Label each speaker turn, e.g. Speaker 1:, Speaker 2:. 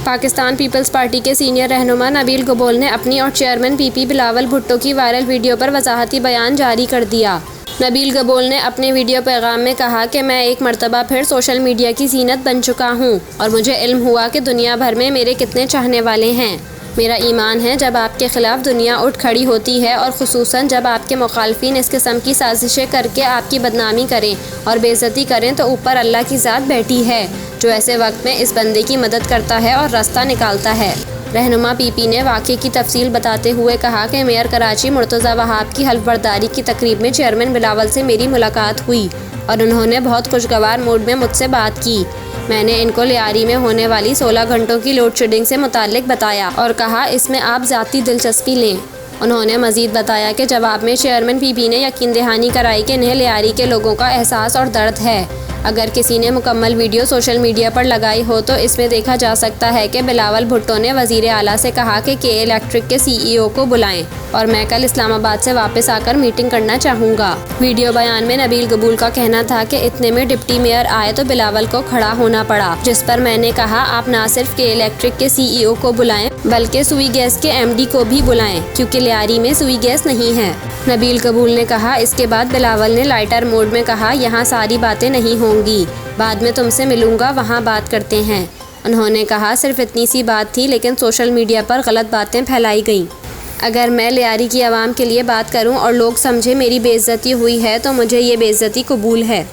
Speaker 1: Pakistan peoples party के senior रहनुमा नबील गबोल ने अपनी और चेयरमैन पीपी बिलावल भुट्टो की वायरल वीडियो पर वजाहती बयान जारी कर दिया। नबील गबोल ने अपने वीडियो पैगाम में कहा कि मैं एक मरतबा फिर सोशल मीडिया की जीनत बन चुका हूँ और मुझे इल्म हुआ कि दुनिया भर में मेरे कितने चाहने वाले हैं। मेरा ईमान है जब आपके ख़िलाफ़ दुनिया उठ खड़ी होती है और ख़ुसूसन जब आपके मुखालफिन इस किस्म की साजिशें करके आपकी बदनामी करें और बेइज्जती करें तो ऊपर अल्लाह की ज़ात बैठी है जो ऐसे वक्त में इस बंदे की मदद करता है और रास्ता निकालता है। रहनुमा पीपी ने वाक़े की तफसील बताते हुए कहा कि मेयर कराची मुर्तज़ा वहाब की हल्फ बर्दारी की तकरीब में चेयरमैन बिलावल से मेरी मुलाकात हुई और उन्होंने बहुत खुशगवार मूड में मुझसे बात की। मैंने इनको लियारी में होने वाली 16 घंटों की लोड शेडिंग से मुताल्लिक बताया और कहा इसमें आप ज़ाती दिलचस्पी लें। उन्होंने मज़ीद बताया कि जवाब में चेयरमैन पीपी ने यकीन दहानी कराई कि इन्हें लियारी के लोगों का एहसास और दर्द है। अगर किसी ने मुकम्मल वीडियो सोशल मीडिया पर लगाई हो तो इसमें देखा जा सकता है कि बिलावल भुट्टो ने वज़ीर आला से कहा कि के इलेक्ट्रिक के CEO को बुलाएं और मैं कल इस्लामाबाद से वापस आकर मीटिंग करना चाहूँगा। वीडियो बयान में नबील गबूल का कहना था कि इतने में डिप्टी मेयर आए तो बिलावल को खड़ा होना पड़ा, जिस पर मैंने कहा आप ना सिर्फ के इलेक्ट्रिक के CEO को बुलाएं बल्कि सुई गैस के MD को भी बुलाएं क्योंकि लियारी में सुई गैस नहीं है। नबील गबूल ने कहा। इसके बाद बिलावल ने लाइटर मोड में कहा यहाँ सारी बातें नहीं होंगी, बाद में तुमसे मिलूंगा, वहाँ बात करते हैं। उन्होंने कहा सिर्फ इतनी सी बात थी लेकिन सोशल मीडिया पर गलत बातें फैलाई गईं। अगर मैं लियारी की आवाम के लिए बात करूं और लोग समझे मेरी बेइज्जती हुई है तो मुझे ये बेइज्जती कबूल है।